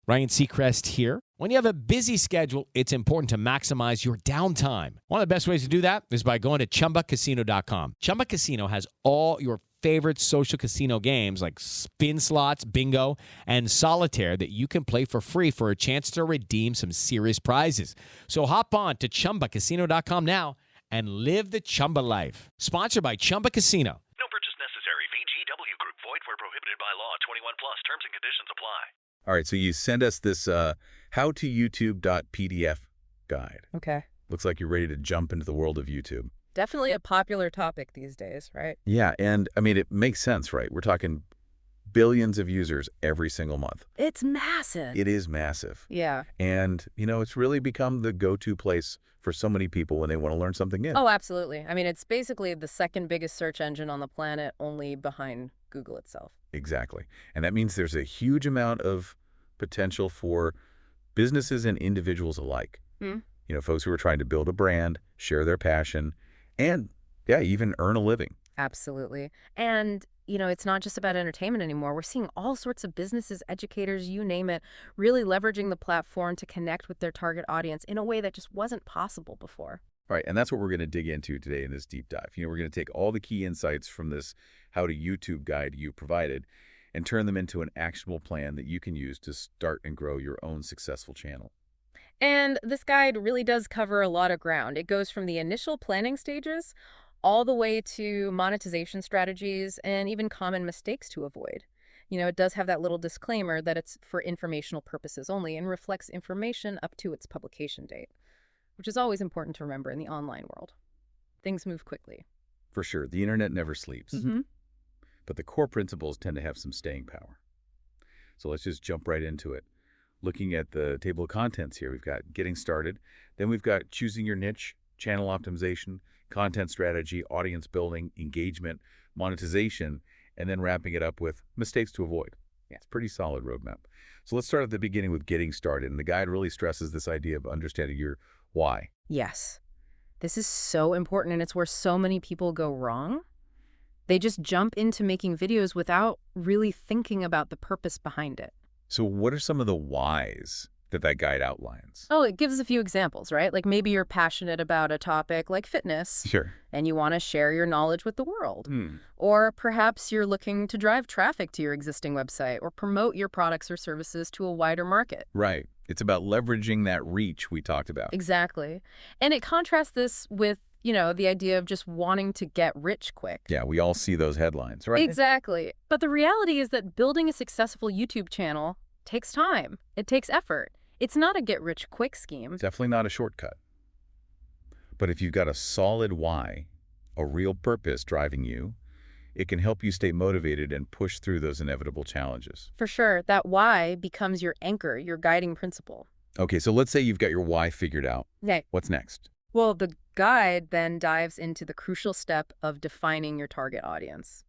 Ryan Seacrest here. When you have a busy schedule, it's important to maximize your downtime. One of the best ways to do that is by going to ChumbaCasino.com. Chumba Casino has all your favorite social casino games like spin slots, bingo, and solitaire that you can play for free for a chance to redeem some serious prizes. So hop on to ChumbaCasino.com now and live the Chumba life. Sponsored by Chumba Casino. No purchase necessary. VGW Group. Void where prohibited by law. 21 plus. Terms and conditions apply. All right, so you send us this howtoyoutube.pdf guide. Okay. Looks like you're ready to jump into the world of YouTube. Definitely a popular topic these days, right? Yeah, and I mean, it makes sense, right? We're talking billions of users every single month. It's massive. It is massive. Yeah. And, you know, it's really become the go-to place for so many people when they want to learn something new. Oh, absolutely. I mean, it's basically the second biggest search engine on the planet, only behind Google itself. Exactly. And that means there's a huge amount of potential for businesses and individuals alike. You know, folks who are trying to build a brand, share their passion, and, yeah, even earn a living. Absolutely. And, you know, it's not just about entertainment anymore. We're seeing all sorts of businesses, educators, you name it, really leveraging the platform to connect with their target audience in a way that just wasn't possible before. Right, and that's what we're going to dig into today in this deep dive. You know, we're going to take all the key insights from this How to YouTube guide you provided and turn them into an actionable plan that you can use to start and grow your own successful channel. And this guide really does cover a lot of ground. It goes from the initial planning stages all the way to monetization strategies and even common mistakes to avoid. You know, it does have that little disclaimer that it's for informational purposes only and reflects information up to its publication date, which is always important to remember in the online world. Things move quickly. For sure, the internet never sleeps. But the core principles tend to have some staying power. So let's just jump right into it. Looking at the table of contents here, we've got getting started. Then we've got choosing your niche, channel optimization, content strategy, audience building, engagement, monetization, and then wrapping it up with mistakes to avoid. Yeah, it's a pretty solid roadmap. So let's start at the beginning with getting started. And the guide really stresses this idea of understanding your why. Yes. This is so important, and it's where so many people go wrong. They just jump into making videos without really thinking about the purpose behind it. So what are some of the whys that guide outlines? Oh, it gives a few examples, right? Like maybe you're passionate about a topic like fitness. Sure. And you want to share your knowledge with the world. Or perhaps you're looking to drive traffic to your existing website or promote your products or services to a wider market. Right. It's about leveraging that reach we talked about. Exactly. And it contrasts this with, you know, the idea of just wanting to get rich quick. Yeah, we all see those headlines, right? Exactly. But the reality is that building a successful YouTube channel takes time. It takes effort. It's not a get-rich-quick scheme. Definitely not a shortcut. But if you've got a solid why, a real purpose driving you, it can help you stay motivated and push through those inevitable challenges. For sure, that why becomes your anchor, your guiding principle. Okay, so let's say you've got your why figured out. Okay. What's next? Well, the guide then dives into the crucial step of defining your target audience.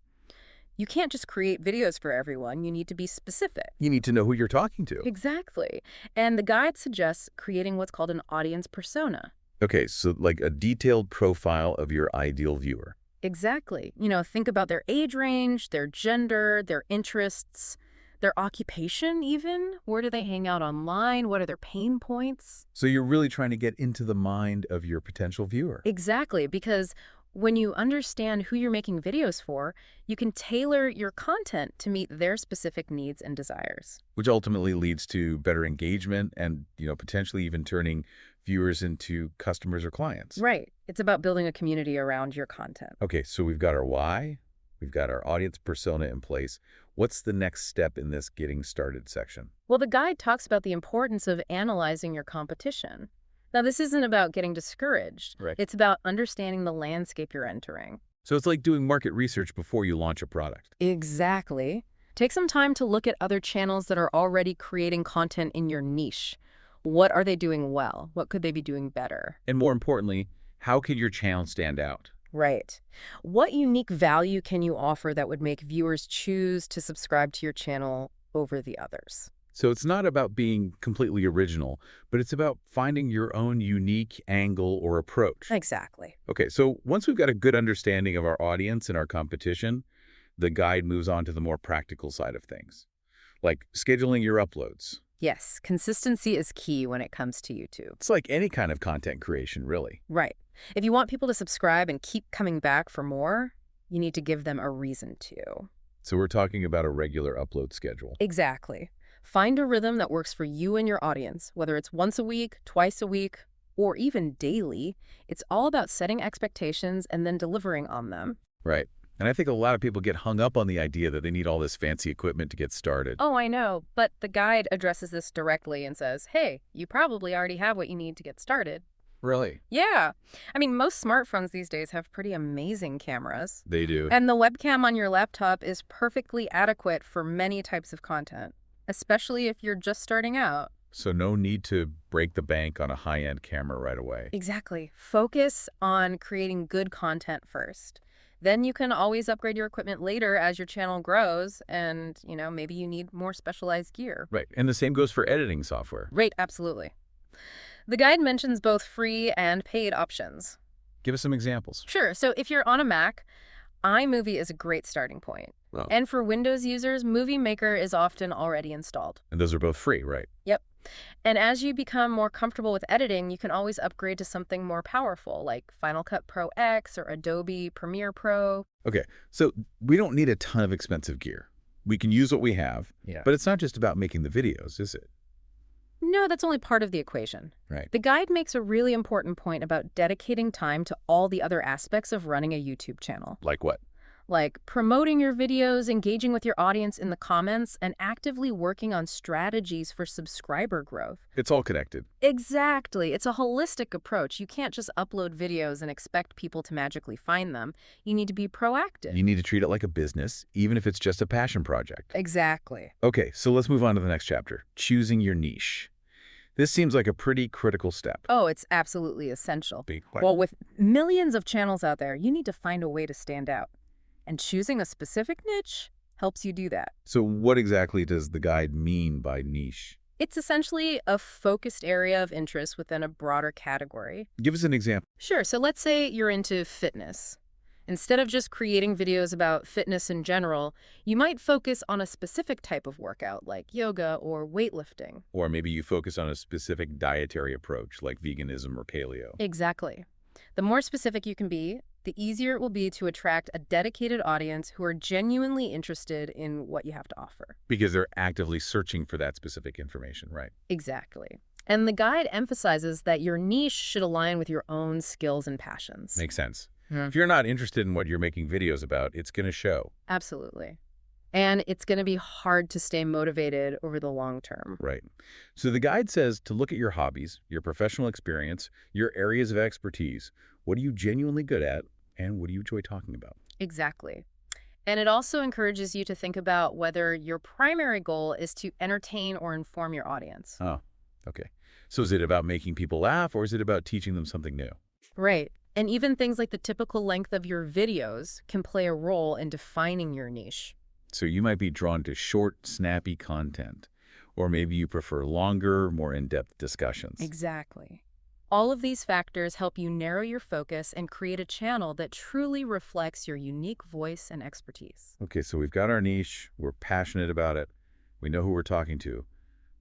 You can't just create videos for everyone. You need to be specific. You need to know who you're talking to. Exactly. And the guide suggests creating what's called an audience persona. Okay, so like a detailed profile of your ideal viewer. Exactly. You know, think about their age range, their gender, their interests, their occupation even. Where do they hang out online? What are their pain points? So you're really trying to get into the mind of your potential viewer. Exactly, because when you understand who you're making videos for, you can tailor your content to meet their specific needs and desires. Which ultimately leads to better engagement and, you know, potentially even turning viewers into customers or clients. Right. It's about building a community around your content. Okay, so we've got our why, we've got our audience persona in place. What's the next step in this getting started section? Well, the guide talks about the importance of analyzing your competition. Now, this isn't about getting discouraged. Right. It's about understanding the landscape you're entering. So it's like doing market research before you launch a product. Exactly. Take some time to look at other channels that are already creating content in your niche. What are they doing well? What could they be doing better? And more importantly, how could your channel stand out? Right. What unique value can you offer that would make viewers choose to subscribe to your channel over the others? So it's not about being completely original, but it's about finding your own unique angle or approach. Exactly. Okay, so once we've got a good understanding of our audience and our competition, the guide moves on to the more practical side of things, like scheduling your uploads, Yes, consistency is key when it comes to YouTube. It's like any kind of content creation, really. Right. If you want people to subscribe and keep coming back for more, you need to give them a reason to. So we're talking about a regular upload schedule. Exactly. Find a rhythm that works for you and your audience, whether it's once a week, twice a week, or even daily. It's all about setting expectations and then delivering on them. Right. And I think a lot of people get hung up on the idea that they need all this fancy equipment to get started. Oh, I know, but the guide addresses this directly and says, hey, you probably already have what you need to get started. Really? Yeah. I mean, most smartphones these days have pretty amazing cameras. They do. And the webcam on your laptop is perfectly adequate for many types of content, especially if you're just starting out. So no need to break the bank on a high-end camera right away. Exactly. Focus on creating good content first. Then you can always upgrade your equipment later as your channel grows and, maybe you need more specialized gear. Right. And the same goes for editing software. Right, absolutely. The guide mentions both free and paid options. Give us some examples. Sure. So if you're on a Mac, iMovie is a great starting point. Oh. And for Windows users, Movie Maker is often already installed. And those are both free, right? Yep. And as you become more comfortable with editing, you can always upgrade to something more powerful, like Final Cut Pro X or Adobe Premiere Pro. Okay, so we don't need a ton of expensive gear. We can use what we have, but it's not just about making the videos, is it? No, that's only part of the equation. Right. The guide makes a really important point about dedicating time to all the other aspects of running a YouTube channel. Like what? Like promoting your videos, engaging with your audience in the comments, and actively working on strategies for subscriber growth. It's all connected. Exactly. It's a holistic approach. You can't just upload videos and expect people to magically find them. You need to be proactive. You need to treat it like a business, even if it's just a passion project. Exactly. Okay, so let's move on to the next chapter, choosing your niche. This seems like a pretty critical step. Oh, it's absolutely essential. Be quiet. Well, with millions of channels out there, you need to find a way to stand out. And choosing a specific niche helps you do that. So what exactly does the guide mean by niche? It's essentially a focused area of interest within a broader category. Give us an example. Sure, so let's say you're into fitness. Instead of just creating videos about fitness in general, you might focus on a specific type of workout like yoga or weightlifting. Or maybe you focus on a specific dietary approach like veganism or paleo. Exactly. The more specific you can be, the easier it will be to attract a dedicated audience who are genuinely interested in what you have to offer. Because they're actively searching for that specific information, right? Exactly. And the guide emphasizes that your niche should align with your own skills and passions. Makes sense. Yeah. If you're not interested in what you're making videos about, it's going to show. Absolutely. And it's going to be hard to stay motivated over the long term. Right. So the guide says to look at your hobbies, your professional experience, your areas of expertise. What are you genuinely good at, and what do you enjoy talking about? Exactly. And it also encourages you to think about whether your primary goal is to entertain or inform your audience. Oh, okay. So is it about making people laugh, or is it about teaching them something new? Right. And even things like the typical length of your videos can play a role in defining your niche. So you might be drawn to short, snappy content, or maybe you prefer longer, more in-depth discussions. Exactly. All of these factors help you narrow your focus and create a channel that truly reflects your unique voice and expertise. Okay, so we've got our niche, we're passionate about it, we know who we're talking to.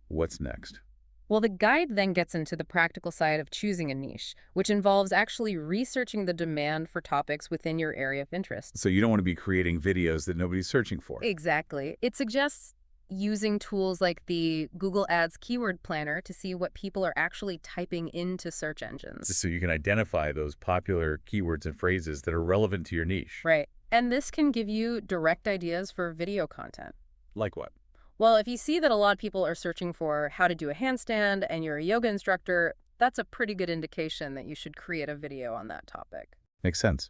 What's next? Well, the guide then gets into the practical side of choosing a niche, which involves actually researching the demand for topics within your area of interest. So you don't want to be creating videos that nobody's searching for. Exactly. It suggests using tools like the Google Ads Keyword Planner to see what people are actually typing into search engines. So you can identify those popular keywords and phrases that are relevant to your niche. Right. And this can give you direct ideas for video content. Like what? Well, if you see that a lot of people are searching for how to do a handstand and you're a yoga instructor, that's a pretty good indication that you should create a video on that topic. Makes sense.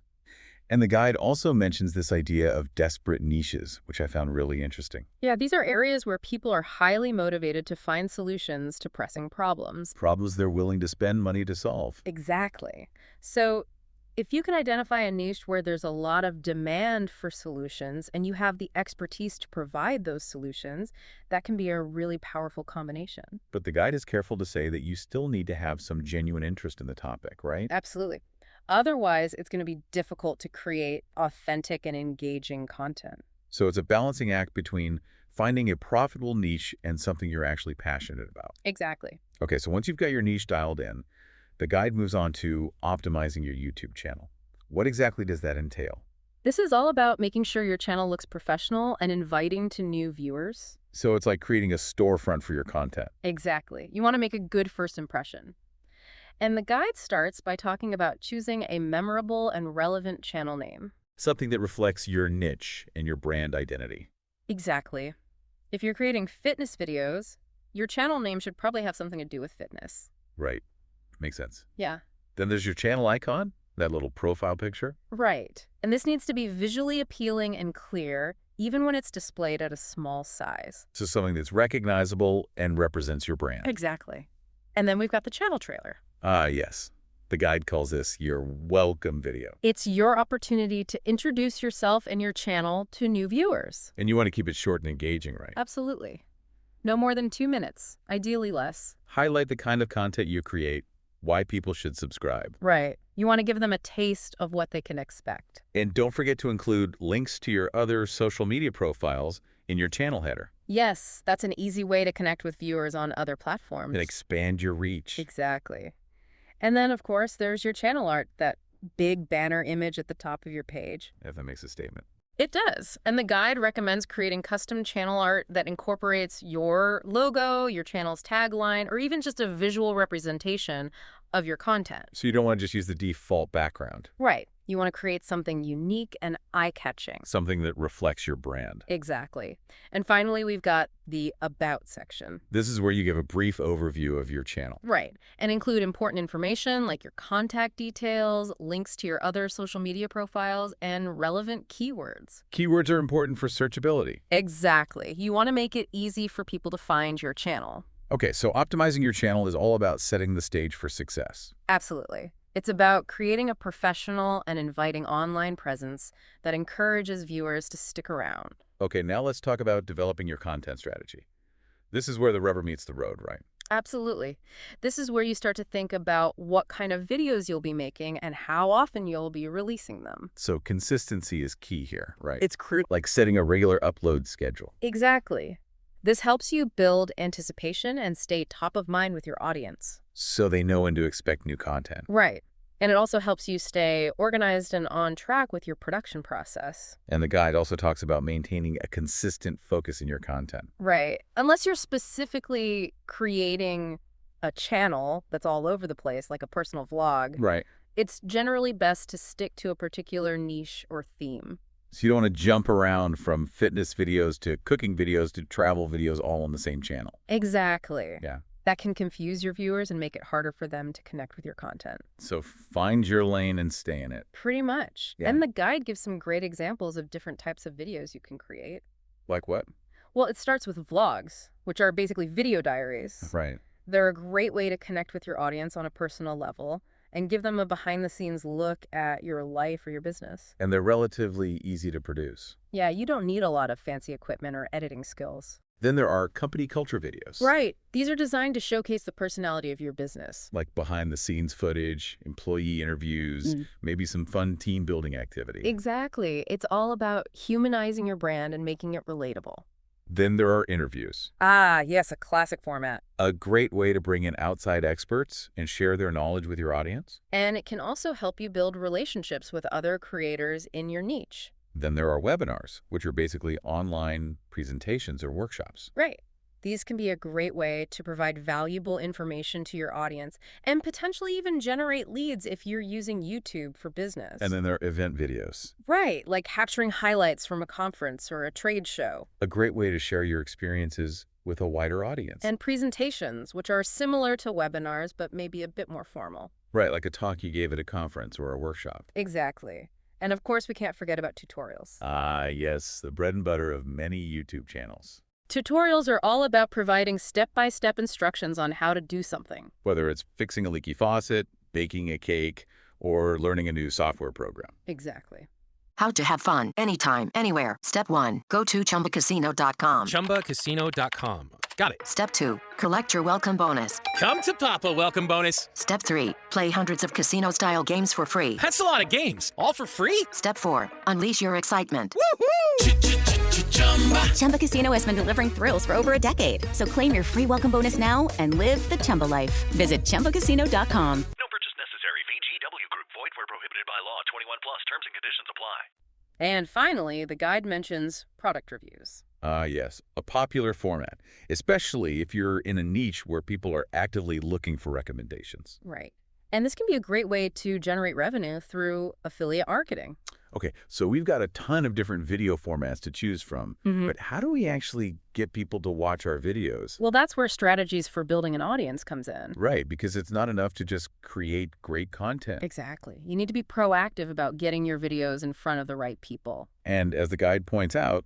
And the guide also mentions this idea of desperate niches, which I found really interesting. Yeah, these are areas where people are highly motivated to find solutions to pressing problems. Problems they're willing to spend money to solve. Exactly. So if you can identify a niche where there's a lot of demand for solutions and you have the expertise to provide those solutions, that can be a really powerful combination. But the guide is careful to say that you still need to have some genuine interest in the topic, right? Absolutely. Otherwise, it's going to be difficult to create authentic and engaging content. So it's a balancing act between finding a profitable niche and something you're actually passionate about. Exactly. Okay, so once you've got your niche dialed in, the guide moves on to optimizing your YouTube channel. What exactly does that entail? This is all about making sure your channel looks professional and inviting to new viewers. So it's like creating a storefront for your content. Exactly. You want to make a good first impression. And the guide starts by talking about choosing a memorable and relevant channel name. Something that reflects your niche and your brand identity. Exactly. If you're creating fitness videos, your channel name should probably have something to do with fitness. Right. Makes sense. Yeah. Then there's your channel icon, that little profile picture. Right. And this needs to be visually appealing and clear, even when it's displayed at a small size. So something that's recognizable and represents your brand. Exactly. And then we've got the channel trailer. Ah, yes. The guide calls this your welcome video. It's your opportunity to introduce yourself and your channel to new viewers. And you want to keep it short and engaging, right? Absolutely. No more than 2 minutes, ideally less. Highlight the kind of content you create, why people should subscribe. Right. You want to give them a taste of what they can expect. And don't forget to include links to your other social media profiles in your channel header. Yes, that's an easy way to connect with viewers on other platforms. And expand your reach. Exactly. And then, of course, there's your channel art, that big banner image at the top of your page. If that makes a statement. It does. And the guide recommends creating custom channel art that incorporates your logo, your channel's tagline, or even just a visual representation of your content. So you don't want to just use the default background. Right. You want to create something unique and eye-catching. Something that reflects your brand. Exactly. And finally, we've got the About section. This is where you give a brief overview of your channel. Right. And include important information like your contact details, links to your other social media profiles, and relevant keywords. Keywords are important for searchability. Exactly. You want to make it easy for people to find your channel. Okay, so optimizing your channel is all about setting the stage for success. Absolutely. It's about creating a professional and inviting online presence that encourages viewers to stick around. Okay, now let's talk about developing your content strategy. This is where the rubber meets the road, right? Absolutely. This is where you start to think about what kind of videos you'll be making and how often you'll be releasing them. So consistency is key here, right? It's crucial. Like setting a regular upload schedule. Exactly. This helps you build anticipation and stay top of mind with your audience. So they know when to expect new content. Right. And it also helps you stay organized and on track with your production process. And the guide also talks about maintaining a consistent focus in your content. Right. Unless you're specifically creating a channel that's all over the place, like a personal vlog, Right. it's generally best to stick to a particular niche or theme. So you don't want to jump around from fitness videos to cooking videos to travel videos all on the same channel. Exactly. Yeah. That can confuse your viewers and make it harder for them to connect with your content. So find your lane and stay in it. Pretty much. Yeah. And the guide gives some great examples of different types of videos you can create. Like what? Well, it starts with vlogs, which are basically video diaries. Right. They're a great way to connect with your audience on a personal level and give them a behind-the-scenes look at your life or your business. And they're relatively easy to produce. Yeah, you don't need a lot of fancy equipment or editing skills. Then there are company culture videos. Right. These are designed to showcase the personality of your business. Like behind-the-scenes footage, employee interviews, maybe some fun team-building activity. Exactly. It's all about humanizing your brand and making it relatable. Then there are interviews. Ah, yes, a classic format. A great way to bring in outside experts and share their knowledge with your audience. And it can also help you build relationships with other creators in your niche. Then there are webinars, which are basically online presentations or workshops. Right. These can be a great way to provide valuable information to your audience and potentially even generate leads if you're using YouTube for business. And then there are event videos. Right, like capturing highlights from a conference or a trade show. A great way to share your experiences with a wider audience. And presentations, which are similar to webinars but maybe a bit more formal. Right, like a talk you gave at a conference or a workshop. Exactly. And of course, we can't forget about tutorials. Ah, yes, the bread and butter of many YouTube channels. Tutorials are all about providing step-by-step instructions on how to do something. Whether it's fixing a leaky faucet, baking a cake, or learning a new software program. Exactly. How to have fun anytime, anywhere. Step 1. Go to ChumbaCasino.com. ChumbaCasino.com. Got it. Step 2. Collect your welcome bonus. Come to Papa welcome bonus. Step 3. Play hundreds of casino-style games for free. That's a lot of games. All for free? Step 4. Unleash your excitement. Woohoo! Chumba Casino has been delivering thrills for over a decade. So claim your free welcome bonus now and live the Chumba life. Visit ChumbaCasino.com. No purchase necessary. VGW Group. Void where prohibited by law. 21 plus. Terms and conditions apply. And finally, the guide mentions product reviews. Yes, a popular format, especially if you're in a niche where people are actively looking for recommendations. Right. And this can be a great way to generate revenue through affiliate marketing. Okay, so we've got a ton of different video formats to choose from, but how do we actually get people to watch our videos? Well, that's where strategies for building an audience comes in. Right, because it's not enough to just create great content. Exactly. You need to be proactive about getting your videos in front of the right people. And as the guide points out,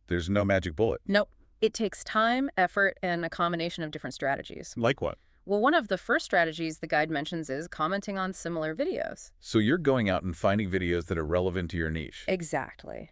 there's no magic bullet. Nope. It takes time, effort, and a combination of different strategies. Like what? Well, one of the first strategies the guide mentions is commenting on similar videos. So you're going out and finding videos that are relevant to your niche. Exactly.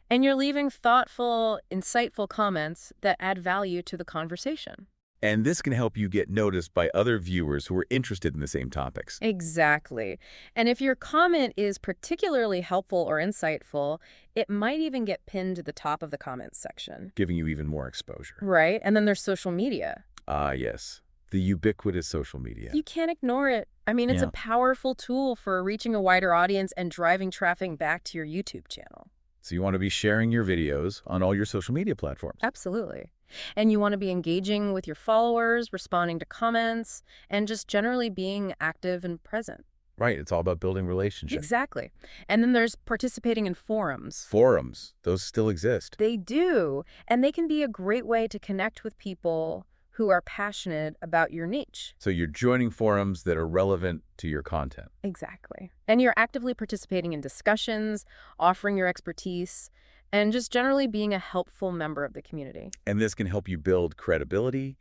And you're leaving thoughtful, insightful comments that add value to the conversation. And this can help you get noticed by other viewers who are interested in the same topics. Exactly. And if your comment is particularly helpful or insightful, it might even get pinned to the top of the comments section. Giving you even more exposure. Right. And then there's social media. Ah, yes. The ubiquitous social media. You can't ignore it. I mean, it's a powerful tool for reaching a wider audience and driving traffic back to your YouTube channel. So you want to be sharing your videos on all your social media platforms. Absolutely. And you want to be engaging with your followers, responding to comments, and just generally being active and present. Right. It's all about building relationships. Exactly. And then there's participating in forums. Forums. Those still exist. They do. And they can be a great way to connect with people who are passionate about your niche. So you're joining forums that are relevant to your content. Exactly. And you're actively participating in discussions, offering your expertise, and just generally being a helpful member of the community. And this can help you build credibility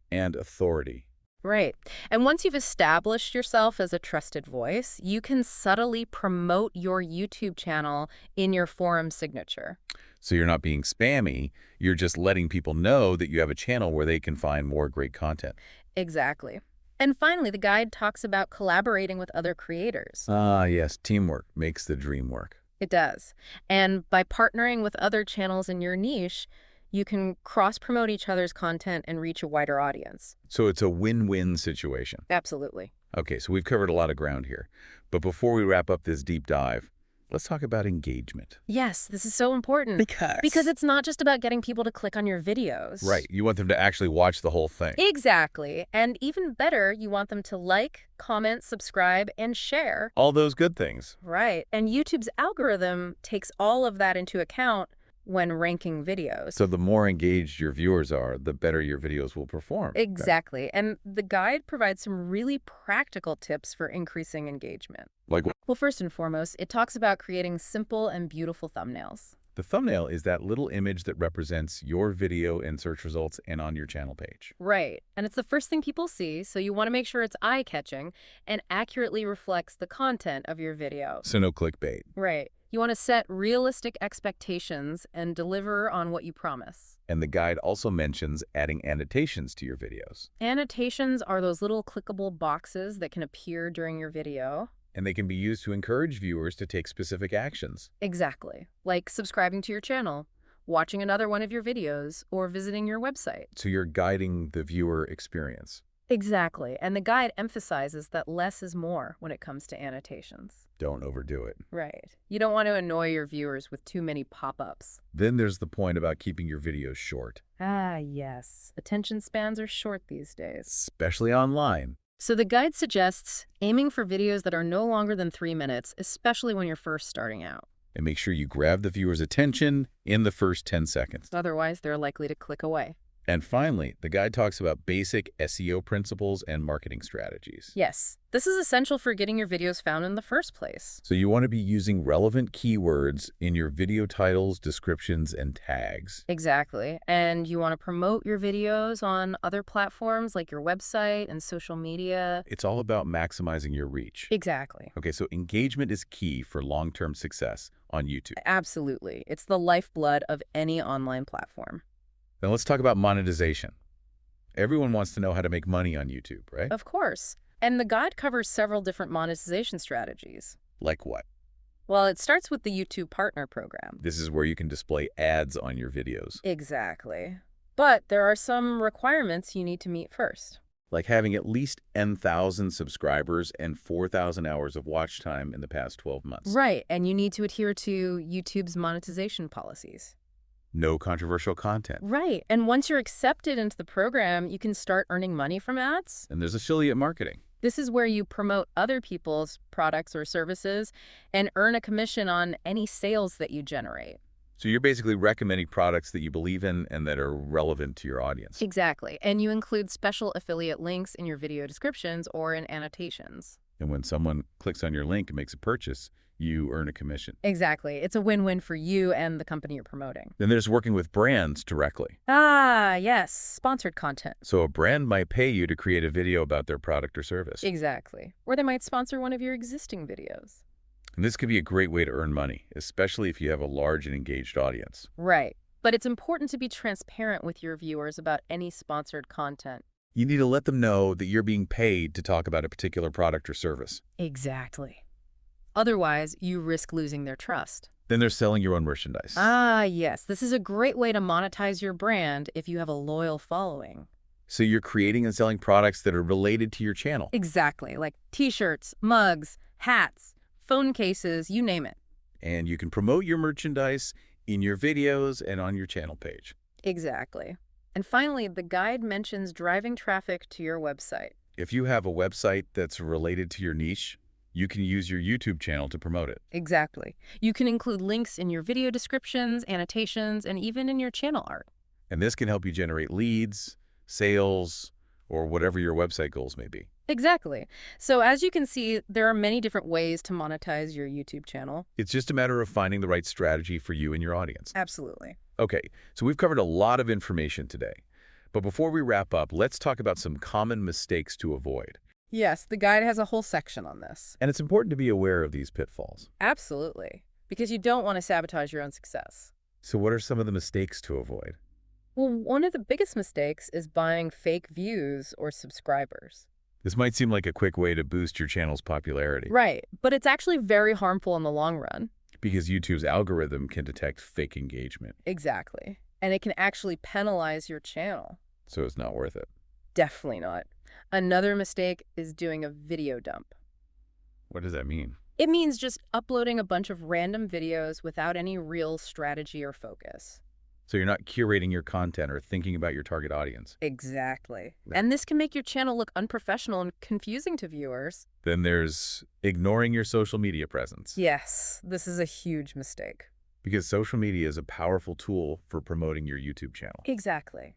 and authority. Right. And once you've established yourself as a trusted voice, you can subtly promote your YouTube channel in your forum signature. So you're not being spammy, you're just letting people know that you have a channel where they can find more great content. Exactly. And finally, the guide talks about collaborating with other creators. Ah, yes, teamwork makes the dream work. It does. And by partnering with other channels in your niche, you can cross-promote each other's content and reach a wider audience. So it's a win-win situation. Absolutely. Okay, so we've covered a lot of ground here. But before we wrap up this deep dive, let's talk about engagement. Yes, this is so important. Because it's not just about getting people to click on your videos. Right. You want them to actually watch the whole thing. Exactly. And even better, you want them to like, comment, subscribe, and share. All those good things. Right. And YouTube's algorithm takes all of that into account when ranking videos. So the more engaged your viewers are, the better your videos will perform. Exactly. Right. And the guide provides some really practical tips for increasing engagement. Like what? Well, first and foremost, it talks about creating simple and beautiful thumbnails. The thumbnail is that little image that represents your video in search results and on your channel page. Right. And it's the first thing people see, so you want to make sure it's eye-catching and accurately reflects the content of your video. So no clickbait. Right. You want to set realistic expectations and deliver on what you promise. And the guide also mentions adding annotations to your videos. Annotations are those little clickable boxes that can appear during your video. And they can be used to encourage viewers to take specific actions. Exactly. Like subscribing to your channel, watching another one of your videos, or visiting your website. So you're guiding the viewer experience. Exactly. And the guide emphasizes that less is more when it comes to annotations. Don't overdo it. Right. You don't want to annoy your viewers with too many pop-ups. Then there's the point about keeping your videos short. Ah, yes. Attention spans are short these days. Especially online. So the guide suggests aiming for videos that are no longer than 3 minutes, especially when you're first starting out. And make sure you grab the viewer's attention in the first 10 seconds. Otherwise, they're likely to click away. And finally, the guide talks about basic SEO principles and marketing strategies. Yes, this is essential for getting your videos found in the first place. So you want to be using relevant keywords in your video titles, descriptions, and tags. Exactly. And you want to promote your videos on other platforms like your website and social media. It's all about maximizing your reach. Exactly. Okay, so engagement is key for long-term success on YouTube. Absolutely. It's the lifeblood of any online platform. Now let's talk about monetization. Everyone wants to know how to make money on YouTube, right? Of course. And the guide covers several different monetization strategies. Like what? Well, it starts with the YouTube Partner Program. This is where you can display ads on your videos. Exactly. But there are some requirements you need to meet first. Like having at least N,000 subscribers and 4,000 hours of watch time in the past 12 months. Right, and you need to adhere to YouTube's monetization policies. No controversial content. Right, and once you're accepted into the program, you can start earning money from ads. And there's affiliate marketing. This is where you promote other people's products or services and earn a commission on any sales that you generate. So you're basically recommending products that you believe in and that are relevant to your audience. Exactly, and you include special affiliate links in your video descriptions or in annotations. And when someone clicks on your link and makes a purchase, you earn a commission. Exactly. It's a win-win for you and the company you're promoting. Then there's working with brands directly. Ah, yes, sponsored content. So a brand might pay you to create a video about their product or service. Exactly. Or they might sponsor one of your existing videos. And this could be a great way to earn money, especially if you have a large and engaged audience. Right. But it's important to be transparent with your viewers about any sponsored content. You need to let them know that you're being paid to talk about a particular product or service. Exactly. Otherwise, you risk losing their trust. Then they're selling your own merchandise. Ah, yes. This is a great way to monetize your brand if you have a loyal following. So you're creating and selling products that are related to your channel. Exactly. Like t-shirts, mugs, hats, phone cases, you name it. And you can promote your merchandise in your videos and on your channel page. Exactly. And finally, the guide mentions driving traffic to your website. If you have a website that's related to your niche, you can use your YouTube channel to promote it. Exactly. You can include links in your video descriptions, annotations, and even in your channel art. And this can help you generate leads, sales, or whatever your website goals may be. Exactly. So as you can see, there are many different ways to monetize your YouTube channel. It's just a matter of finding the right strategy for you and your audience. Absolutely. Okay, so we've covered a lot of information today. But before we wrap up, let's talk about some common mistakes to avoid. Yes, the guide has a whole section on this. And it's important to be aware of these pitfalls. Absolutely. Because you don't want to sabotage your own success. So what are some of the mistakes to avoid? Well, one of the biggest mistakes is buying fake views or subscribers. This might seem like a quick way to boost your channel's popularity. Right, but it's actually very harmful in the long run. Because YouTube's algorithm can detect fake engagement. Exactly. And it can actually penalize your channel. So it's not worth it. Definitely not. Another mistake is doing a video dump. What does that mean? It means just uploading a bunch of random videos without any real strategy or focus. So you're not curating your content or thinking about your target audience. Exactly. And this can make your channel look unprofessional and confusing to viewers. Then there's ignoring your social media presence. Yes, this is a huge mistake. Because social media is a powerful tool for promoting your YouTube channel. Exactly.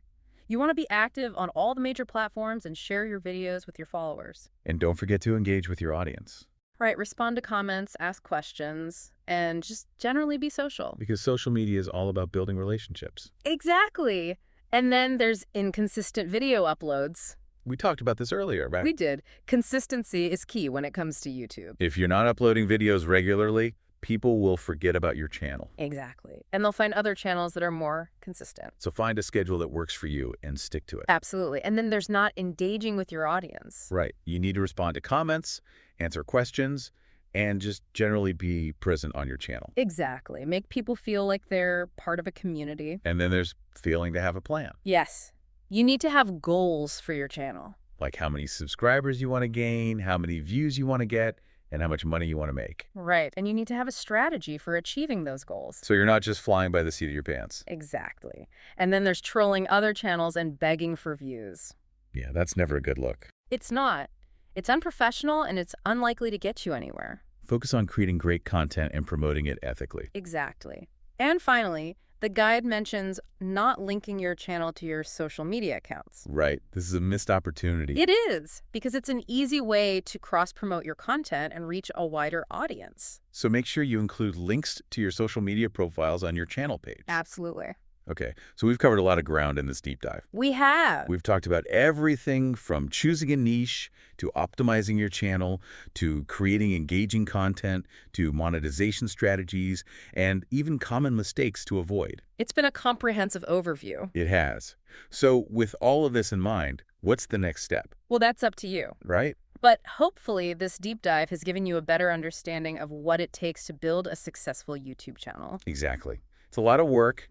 You want to be active on all the major platforms and share your videos with your followers. And don't forget to engage with your audience. Right, respond to comments, ask questions, and just generally be social. Because social media is all about building relationships. Exactly. And then there's inconsistent video uploads. We talked about this earlier, right? We did. Consistency is key when it comes to YouTube. If you're not uploading videos regularly, people will forget about your channel. Exactly. And they'll find other channels that are more consistent. So find a schedule that works for you and stick to it. Absolutely. And then there's not engaging with your audience. Right. You need to respond to comments, answer questions, and just generally be present on your channel. Exactly. Make people feel like they're part of a community. And then there's failing to have a plan. Yes. You need to have goals for your channel. Like how many subscribers you want to gain, how many views you want to get, and how much money you want to make. Right. And you need to have a strategy for achieving those goals. So you're not just flying by the seat of your pants. Exactly. And then there's trolling other channels and begging for views. Yeah, that's never a good look. It's not. It's unprofessional and it's unlikely to get you anywhere. Focus on creating great content and promoting it ethically. Exactly. And finally, the guide mentions not linking your channel to your social media accounts. Right. This is a missed opportunity. It is, because it's an easy way to cross-promote your content and reach a wider audience. So make sure you include links to your social media profiles on your channel page. Absolutely. Okay, so we've covered a lot of ground in this deep dive. We have. We've talked about everything from choosing a niche, to optimizing your channel, to creating engaging content, to monetization strategies, and even common mistakes to avoid. It's been a comprehensive overview. It has. So with all of this in mind, what's the next step? Well, that's up to you. Right? But hopefully this deep dive has given you a better understanding of what it takes to build a successful YouTube channel. Exactly. It's a lot of work,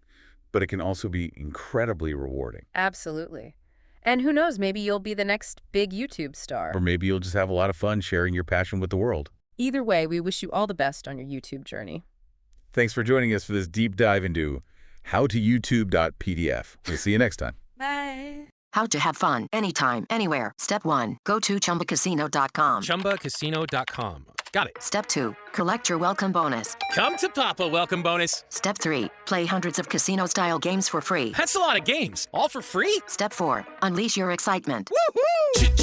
but it can also be incredibly rewarding. Absolutely. And who knows, maybe you'll be the next big YouTube star. Or maybe you'll just have a lot of fun sharing your passion with the world. Either way, we wish you all the best on your YouTube journey. Thanks for joining us for this deep dive into howtoyoutube.pdf. We'll see you next time. Bye. How to have fun anytime, anywhere. Step 1. Go to ChumbaCasino.com. ChumbaCasino.com. Got it. Step 2. Collect your welcome bonus. Come to Papa welcome bonus. Step 3. Play hundreds of casino-style games for free. That's a lot of games. All for free? Step 4. Unleash your excitement. Woohoo!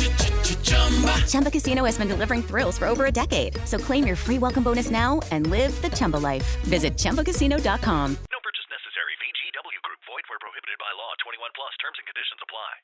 Chumba Casino has been delivering thrills for over a decade. So claim your free welcome bonus now and live the Chumba life. Visit ChumbaCasino.com.